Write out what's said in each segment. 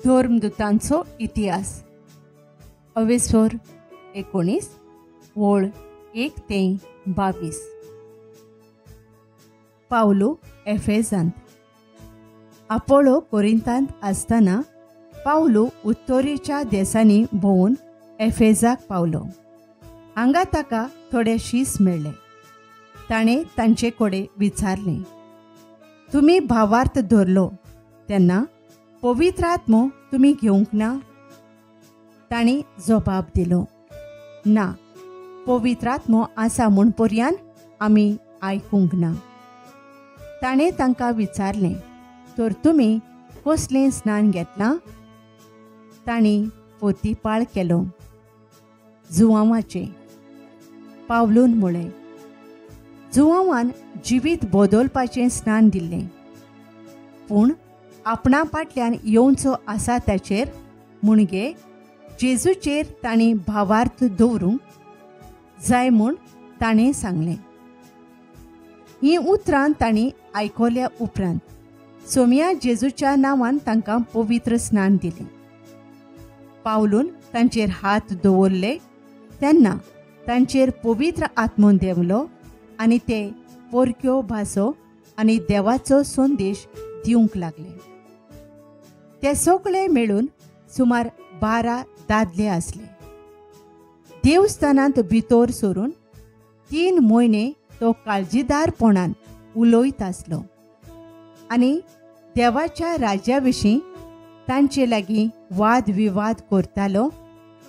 धर्मदूतांचो इतिहास 19 ओळ 1 ते 22. पावलो एफेसांत. आपोलो कोरिंतांत आसतना पावलो उत्तरेच्या देशांनी भोंवून एफेसाक पावलो. हांगा ताका थोडे शीस मेळ्ळे. ताणें तांचे कडेन विचारलें, तुमी भावार्थ धरलो तेन्ना पवित्र आत्मो तुमी घेवंक ना? तांणी जबाब दिलो, ना, पवित्र आत्मो आसा म्हूण पर्यान आमी आयकूंक ना. ताणें तांकां विचारलें, तर तुमी कसलें स्नान घेतलां? तांणी पोतीपाळ केलो. जुवांवाचें. पावलून म्हळें, जुवांवान जिवीत बदलपाचें स्नान दिल्लें, पूण आपणा फाटल्यान येवचो आसा ताचेर म्हणजे जेजूचेर तांणी भावार्थ दवरूंक जाय म्हूण ताणें सांगलें. हीं उतरां तांणी आयकल्या उपरांत सोमया जेजूच्या नांवान तांकां पवित्र स्नान दिलें. पावलून तांचेर हात दवरले तेन्ना तांचेर पवित्र आत्मो देंवलो आनी ते परक्यो भासो आनी देवाचो संदेश दिवंक लागले. ते सगळे मेळून सुमार 12 दादले आसले. देवस्थानांत भितर सरून 3 म्हयने तो काळजीदारपणान उलयत आसलो आनी देवाच्या राज्या विशीं तांचे लागीं वाद विवाद करतालो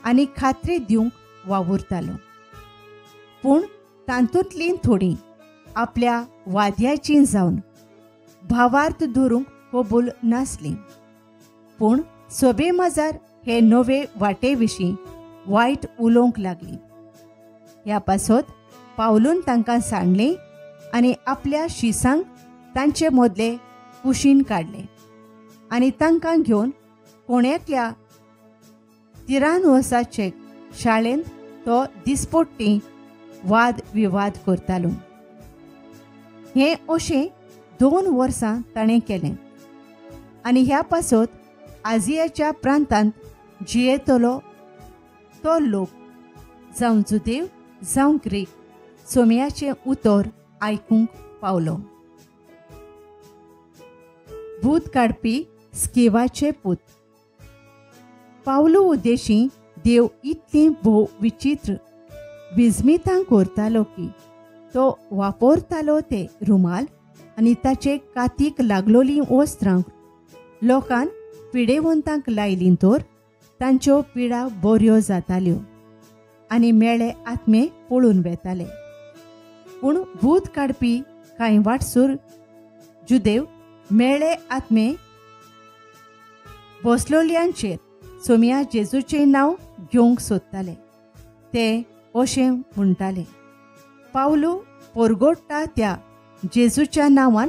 आनी खात्री दिवंक वावुरतालो. पूण तांतूंतलीं थोडीं आपल्या वाद्याचीं जावन भावार्थ धरूंक कबूल नासलीं, पूण सोबे मजार हे नवे वाटे विशीं वायट उलोवंक लागलीं. ह्या पासत पावलून तांकां सांडलें आनी आपल्या शिसांक तांचे मदले कुशीन काडले आनी तांकां घेवन कोण्याकल्या तिरानोसाचे शाळेंत तो दिसपट्टी वाद विवाद करतालो. हें अशें 2 वर्सां ताणें केलें आनी ह्या पासत आजियाच्या प्रांतांत जियेतलो तो लोक, जावं जुदेव जावं ग्रीक, सोमयाचें उतर आयकूंक पावलो. भूत काडपी स्किवाचे पूत. पावलो उद्देशी देव इतली भोव विचित्र विस्मितां करतालो की तो वापरतालो ते रुमाल आनी ताचे कातीक लागलोलीं वस्त्रां लोकांक पिडेवंतांक लायलीं तर तांच्यो पिडा बऱ्यो जाताल्यो आनी मेळे आत्मे पळून वेताले. पूण भूत काडपी कांय वाटसूर जुदेव मेळे आत्मे बसलोल्यांचेर सोमया जेजूचें नांव घेवंक सोदताले. ते अशें म्हणटाले, पावलो परगोडटा त्या जेजूच्या नांवान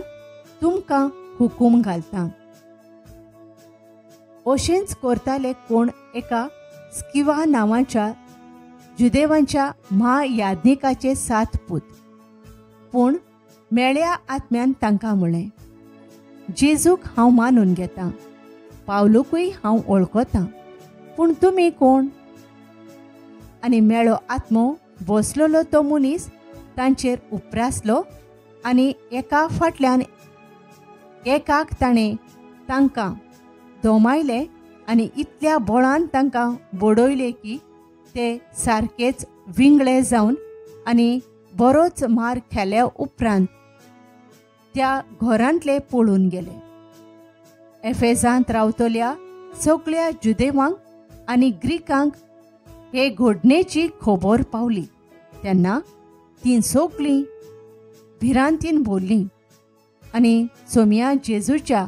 तुमकां हुकूम घालता. अशेंच करताले कोण एका स्किवा नांवाच्या जुदेवांच्या महायाज्ञिकाचे 7 पूत. पूण मेळ्या आत्म्यान तांकां म्हळें, जेजूक हांव मानून घेतां, पावलूकूय हांव वळखतां, पूण तुमी कोण? आनी मेळो आत्मो बसलोलो तो मनीस तांचेर उपरासलो आनी एका फाटल्यान एकाक ताणें तांकां दोमायले आनी इतल्या बळान तांकां बडयले की ते सारकेच विंगळे जावन आनी बरोच मार खेल्या उपरांत त्या घरांतले पळून गेले. एफेसांत रावतल्या सगळ्या जुदेवांक आनी ग्रीकांक हे घडणेची खबर पावली तेन्ना तीं सगळीं भिरांतीन भरलीं आनी सोमया जेजूच्या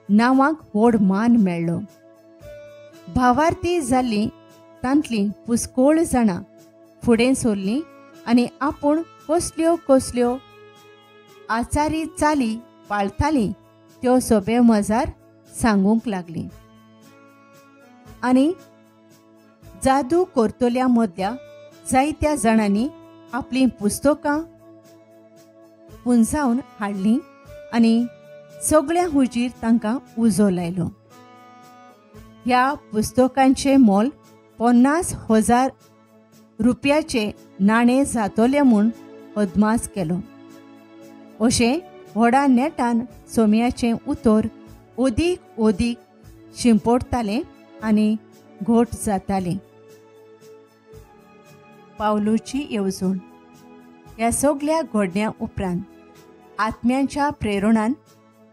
नांवाक व्हड मान मेळ्ळो. भावार्थी जाल्लीं तांतलीं पुस्कोळ जाणां फुडें सरलीं आनी आपूण कसल्यो कसल्यो आचारी चाली पाळटालीं त्यो सोबे मजार सांगूंक लागलीं. आनी जादू करतल्या मदल्या जायत्या जाणांनी आपलीं पुस्तकां पुंजावन हाडलीं आनी सगळ्या हुजीर तांकां उजो लायलो. ह्या पुस्तकांचे मोल 50,000 रुपयाचे नाणे जातोले म्हूण अदमास केलो. अशें व्हडा नेटान सोम्याचें उतर ओदीक ओदीक शिंपडटालें आनी घोट जातालें. पावलोची येवजण. ह्या सगळ्या घडण्यां उपरांत आत्म्यांच्या प्रेरणान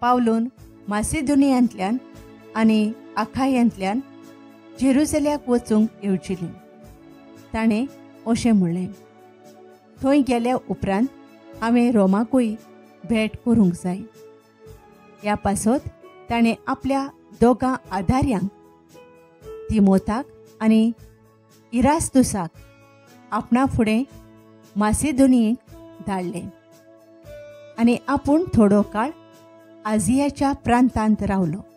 पावलोन मासिदोनियांतल्यान आनी आखायांतल्यान जेरुसलेमाक वचूंक येवजिलें. ताणें अशें म्हणलें, थंय गेल्या उपरांत हांवें रोमाकूय भेट करूंक जाय. ह्या पासत ताणें आपल्या दोगां आदार्यांक तिमोथाक आनी इरास्तुसाक आपणा फुडें मासिदोनियेक धाडलें आनी आपूण थोडो काळ आजियाच्या प्रांतांत रावलो.